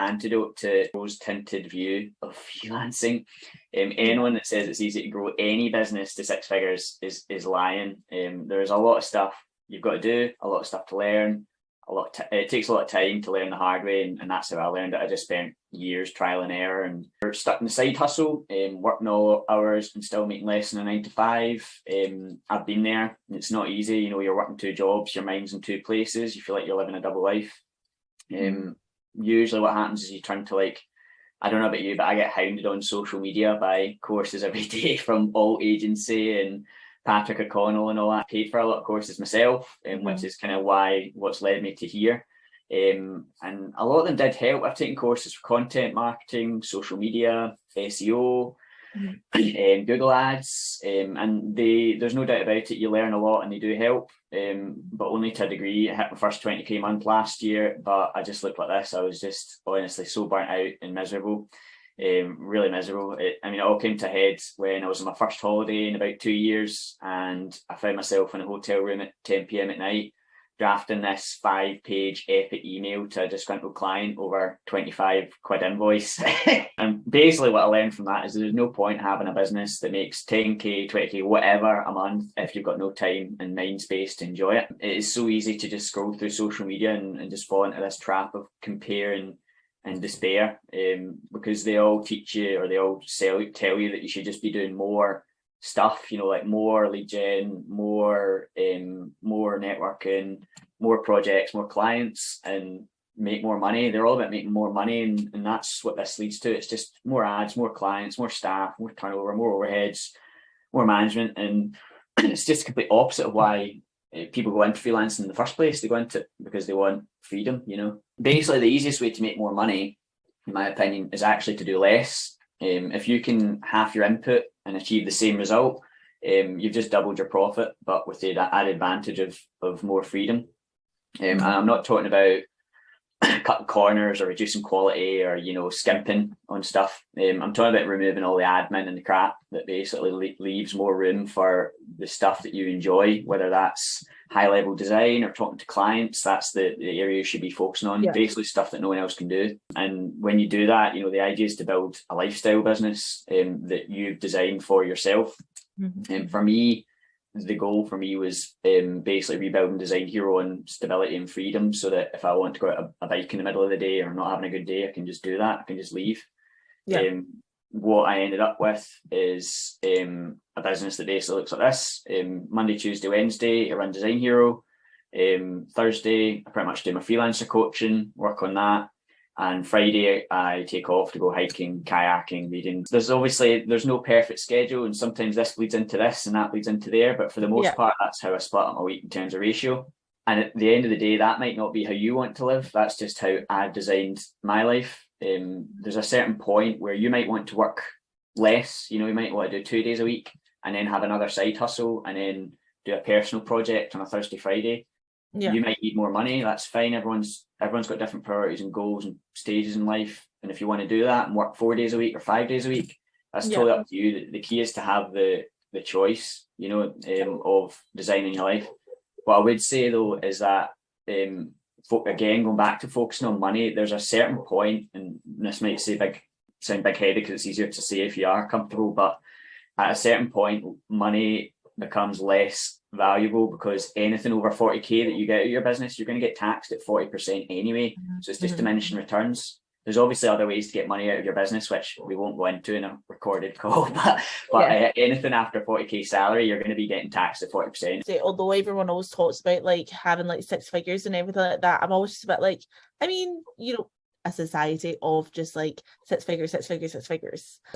antidote to rose-tinted view of freelancing. Anyone that says it's easy to grow any business to 6 figures is lying. There's a lot of stuff you've got to do, a lot of stuff to learn. It takes a lot of time to learn the hard way, and that's how I learned it. I just spent years trial and error, and we're stuck in the side hustle, working all hours and still making less than a 9 to 5. I've been there. It's not easy. You know, you're working 2 jobs, your mind's in 2 places. You feel like you're living a double life. Usually what happens is you turn to, like, I don't know about you, but I get hounded on social media by courses every day from Alt Agency and Patrick O'Connell and all that. I paid for a lot of courses myself, which is kind of what's led me to here. And a lot of them did help. I've taken courses for content marketing, social media, SEO, Google Ads, and there's no doubt about it. You learn a lot and they do help, but only to a degree. I hit my first 20k month last year, but I just looked like this. I was just honestly so burnt out and miserable. Really miserable. It all came to a head when I was on my first holiday in about 2 years, and I found myself in a hotel room at 10 p.m. at night, drafting this 5-page epic email to a disgruntled client over 25 quid invoice. And basically what I learned from that is there's no point having a business that makes 10k, 20k, whatever a month if you've got no time and mind space to enjoy it. It is so easy to just scroll through social media and just fall into this trap of comparing and despair, because they all teach you, or they all tell you that you should just be doing more stuff, like more lead gen, more networking, more projects, more clients, and make more money. They're all about making more money, and that's what this leads to. It's just more ads, more clients, more staff, more turnover, more overheads, more management, and it's just the complete opposite of why people go into freelancing in the first place. They go into it because they want freedom. Basically the easiest way to make more money, in my opinion, is actually to do less. If you can half your input and achieve the same result, you've just doubled your profit, but with the added advantage of more freedom. And I'm not talking about cutting corners or reducing quality or skimping on stuff. I'm talking about removing all the admin and the crap that basically leaves more room for the stuff that you enjoy, whether that's high level design or talking to clients. That's the area you should be focusing on. Basically stuff that no one else can do. And when you do that, the idea is to build a lifestyle business that you've designed for yourself. And for me, the goal for me was basically rebuilding Design Hero on stability and freedom, so that if I want to go out a bike in the middle of the day or I'm not having a good day, I can just do that. I can just leave. What I ended up with is a business that basically looks like this. Monday, Tuesday, Wednesday, I run Design Hero. Thursday, I pretty much do my freelancer coaching, work on that. And Friday, I take off to go hiking, kayaking, reading. There's no perfect schedule, and sometimes this bleeds into this and that bleeds into there. But for the most part, that's how I split up my week in terms of ratio. And at the end of the day, that might not be how you want to live. That's just how I've designed my life. There's a certain point where you might want to work less. You might want to do 2 days a week and then have another side hustle and then do a personal project on a Thursday, Friday. You might need more money. That's fine. Everyone's got different priorities and goals and stages in life. And if you want to do that and work 4 days a week or 5 days a week, that's totally up to you. The key is to have the choice, of designing your life. What I would say though is that, again, going back to focusing on money, there's a certain point, and this might sound big-headed because it's easier to say if you are comfortable, but at a certain point, money becomes less valuable, because anything over 40k that you get out of your business, you're going to get taxed at 40% anyway. So it's just diminishing returns. There's obviously other ways to get money out of your business, which we won't go into in a recorded call, but anything after 40k salary, you're going to be getting taxed at 40%. Although everyone always talks about having 6 figures and everything like that, I'm always just a bit a society of just 6 figures.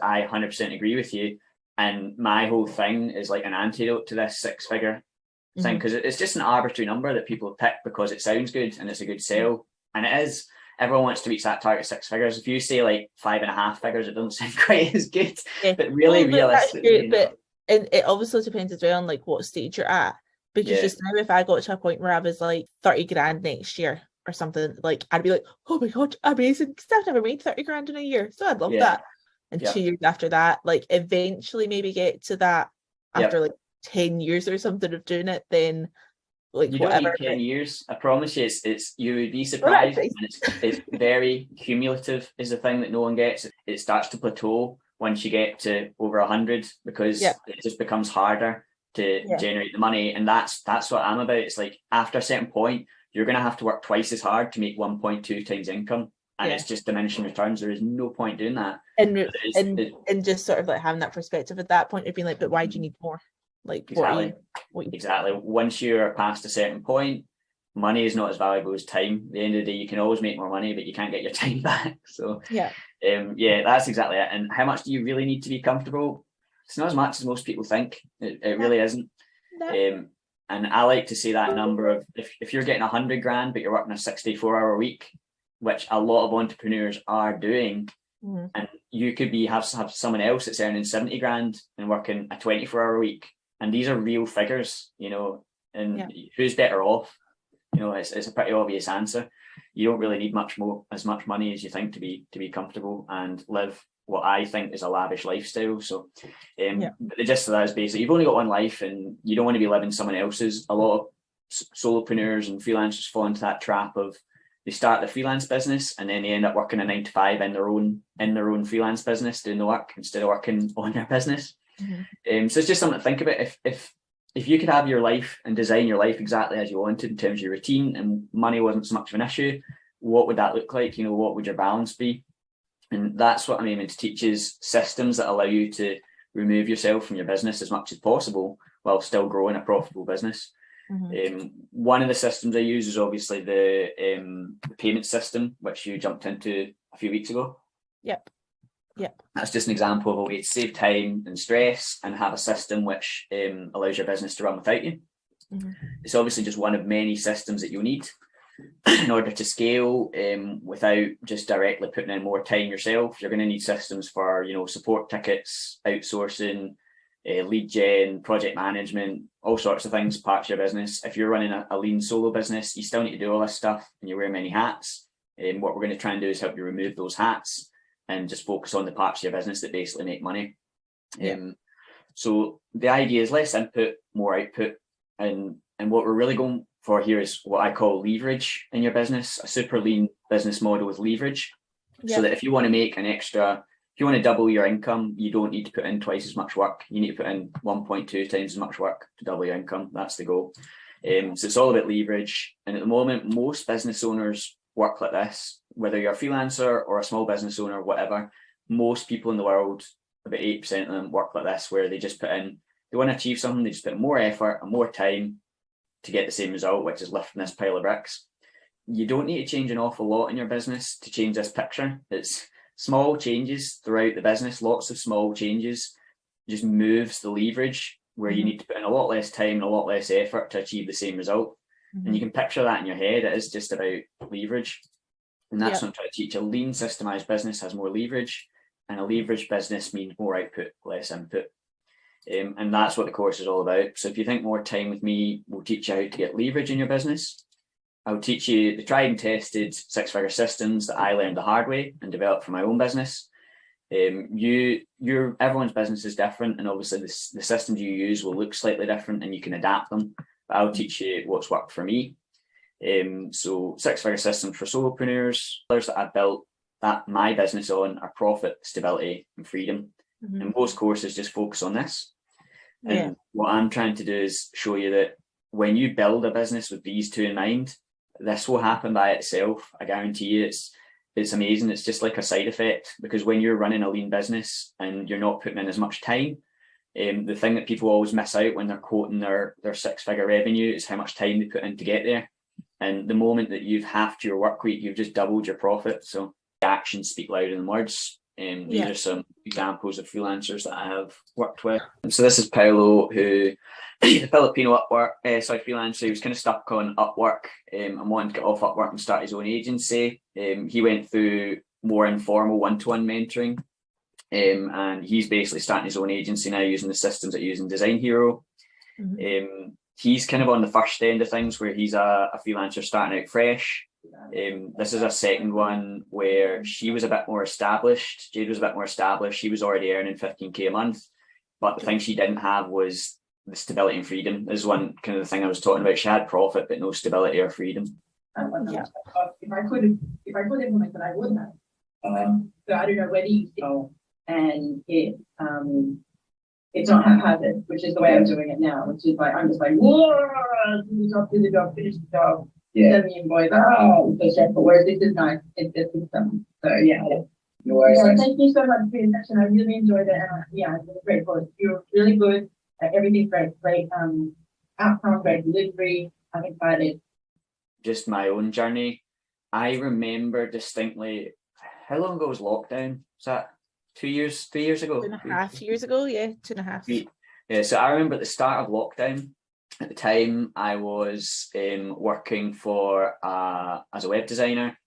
I 100% agree with you. And my whole thing is an antidote to this 6-figure thing, because it's just an arbitrary number that people pick because it sounds good and it's a good sell. And it is. Everyone wants to reach that target 6 figures. If you say 5.5 figures, it doesn't sound quite as good. But really, realistically, but it obviously depends as well on what stage you're at. Because just now, if I got to a point where I was 30 grand next year or something, I'd be oh my god, amazing! Because I've never made 30 grand in a year, so I'd love that. And 2 years after that, eventually maybe get to that after 10 years or something of doing it, then like You don't whatever. need 10 years. I promise you, it's you would be Well, surprised. And it's very cumulative is the thing that no one gets. It starts to plateau once you get to over 100 because Yeah. it just becomes harder to generate the money. And that's what I'm about. It's like after a certain point, you're going to have to work twice as hard to make 1.2 times income. And it's just diminishing returns. There is no point doing that. And just sort of like having that perspective at that point of being like, but why do you need more? Like exactly. What you... Exactly. Once you're past a certain point, money is not as valuable as time. At the end of the day, you can always make more money, but you can't get your time back. So that's exactly it. And how much do you really need to be comfortable? It's not as much as most people think. It really isn't. No. And I like to say that number of if you're getting 100 grand, but you're working a 64-hour week, which a lot of entrepreneurs are doing, and you could have someone else that's earning 70 grand and working a 24-hour week. And these are real figures, and who's better off? It's a pretty obvious answer. You don't really need as much money as you think to be comfortable and live what I think is a lavish lifestyle. So but the gist of that is basically you've only got one life and you don't want to be living someone else's. A lot of solopreneurs and freelancers fall into that trap of they start the freelance business and then they end up working a 9 to 5 in their own freelance business, doing the work instead of working on their business. So it's just something to think about. If you could have your life and design your life exactly as you wanted in terms of your routine and money wasn't so much of an issue, what would that look like? What would your balance be? And that's what I'm aiming to teach is systems that allow you to remove yourself from your business as much as possible while still growing a profitable business. One of the systems I use is obviously the payment system, which you jumped into a few weeks ago. Yep. That's just an example of a way to save time and stress and have a system which allows your business to run without you. It's obviously just one of many systems that you'll need in order to scale without just directly putting in more time yourself. You're going to need systems for, support tickets, outsourcing, lead gen, project management, all sorts of things, parts of your business. If you're running a lean solo business, you still need to do all this stuff and you wear many hats. What we're going to try and do is help you remove those hats and just focus on the parts of your business that basically make money. So the idea is less input, more output. And what we're really going for here is what I call leverage in your business, a super lean business model with leverage. So that if you want to make if you want to double your income, you don't need to put in twice as much work. You need to put in 1.2 times as much work to double your income. That's the goal. So it's all about leverage. And at the moment, most business owners work like this, whether you're a freelancer or a small business owner, whatever. Most people in the world, about 8% of them work like this, where they just they want to achieve something, they just put more effort and more time to get the same result, which is lifting this pile of bricks. You don't need to change an awful lot in your business to change this picture. It's small changes throughout the business, lots of small changes just moves the leverage where you need to put in a lot less time and a lot less effort to achieve the same result. And you can picture that in your head. It is just about leverage. And that's what I'm trying to teach. A lean systemized business has more leverage, and a leveraged business means more output, less input. And that's what the course is all about. So if you think more time with me, we'll teach you how to get leverage in your business. I'll teach you the tried and tested 6-figure systems that I learned the hard way and developed for my own business. Everyone's business is different, and obviously the systems you use will look slightly different and you can adapt them. But I'll teach you what's worked for me. So 6-figure systems for solopreneurs, others that I've built my business on are profit, stability, and freedom. And most courses just focus on this. And what I'm trying to do is show you that when you build a business with these two in mind, this will happen by itself. I guarantee you it's amazing. It's just like a side effect, because when you're running a lean business and you're not putting in as much time, the thing that people always miss out when they're quoting their 6-figure revenue is how much time they put in to get there. And the moment that you've halved your work week, you've just doubled your profit. So the actions speak louder than words. These are some examples of freelancers that I have worked with. So this is Paolo, who the Filipino freelancer. He was kind of stuck on Upwork and wanted to get off Upwork and start his own agency. He went through more informal one-to-one mentoring, and he's basically starting his own agency now using the systems that he uses in Design Hero. He's kind of on the first end of things where he's a freelancer starting out fresh. This is a second one where she was a bit more established. Jade was a bit more established. She was already earning 15k a month, but the thing she didn't have was the stability and freedom is one kind of the thing I was talking about. She had profit, but no stability or freedom. Yeah. If I could implement it, I would have. So I don't know whether you see, and it's not haphazard, which is the way I'm doing it now, which is like I'm just like, whoa, do the job, finish the job. Yeah. 7 million boys, so stressful. Whereas this is nice, it's a system. So yeah. Thank you so much for your session. I really enjoyed it, and yeah, it was a great course. You're really good. Everything's great outcome, great delivery. I'm excited. Just my own journey. I remember distinctly, how long ago was lockdown? Was that 2 years, 3 years ago? 2.5 years ago, yeah, 2.5. Yeah, so I remember at the start of lockdown, at the time I was working for as a web designer.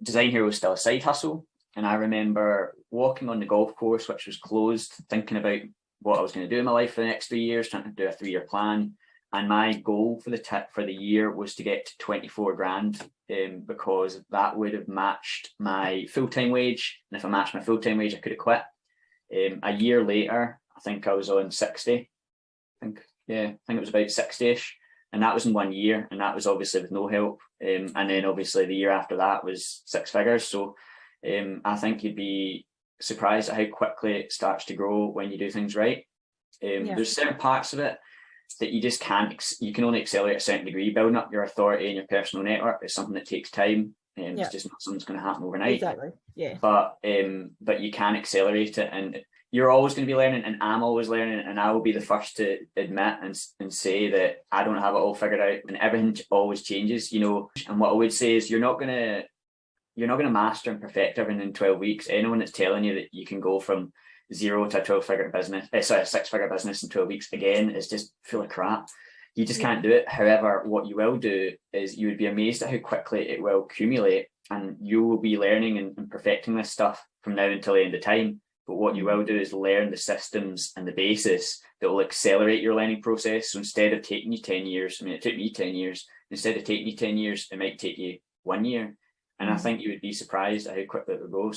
Design Hero was still a side hustle, and I remember walking on the golf course, which was closed, thinking about what I was going to do in my life for the next 3 years, trying to do a 3-year plan. And my goal for the year was to get to 24 grand, because that would have matched my full-time wage. And if I matched my full-time wage, I could have quit. A year later, I think I was on 60. I think it was about 60-ish. And that was in 1 year. And that was obviously with no help. And then obviously the year after that was 6 figures. So I think you'd be surprised at how quickly it starts to grow when you do things right. There's certain parts of it that you just can't, you can only accelerate a certain degree. Building up your authority and your personal network is something that takes time. It's just not something that's going to happen overnight. Exactly. Yeah. But you can accelerate it, and you're always going to be learning, and I'm always learning, and I will be the first to admit and say that I don't have it all figured out, and everything always changes, you know. And what I would say is you're not going to master and perfect everything in 12 weeks. Anyone that's telling you that you can go from 0 to a 12-figure business, a 6-figure business in 12 weeks, again, is just full of crap. You just can't do it. However, what you will do is you would be amazed at how quickly it will accumulate, and you will be learning and perfecting this stuff from now until the end of time. But what you will do is learn the systems and the basis that will accelerate your learning process. So instead of taking you 10 years, I mean, it took me 10 years, instead of taking you 10 years, it might take you 1 year. And I think you would be surprised at how quickly it will go.